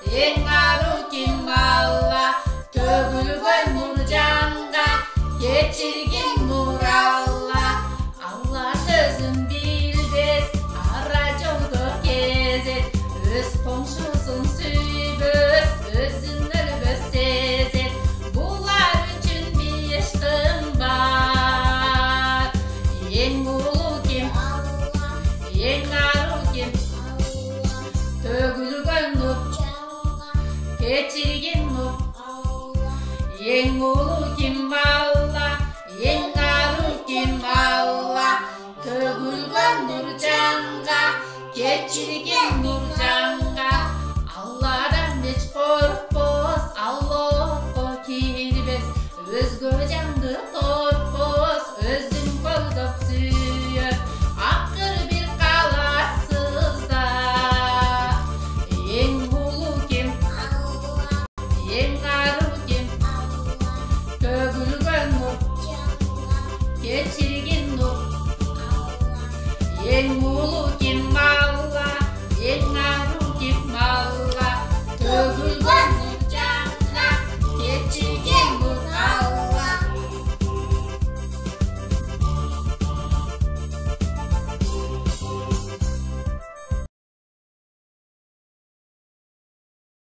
Eң arı kim Allah, tөгülгөн nur жанга, кечирген nur Allah. Allah sözün bilbes, ara жолдо кезет, өз коңшусун сүйбөс, өзүн өлбөс сезет. Булар үчүн беш кымбат. Эң улуу ким? Eң arı kim? Tөгülгөн nur, кечирген nur. Eң улуу kim Allah, eң arı kim Allah, tөгülгөн nur жанга, кечирген nur.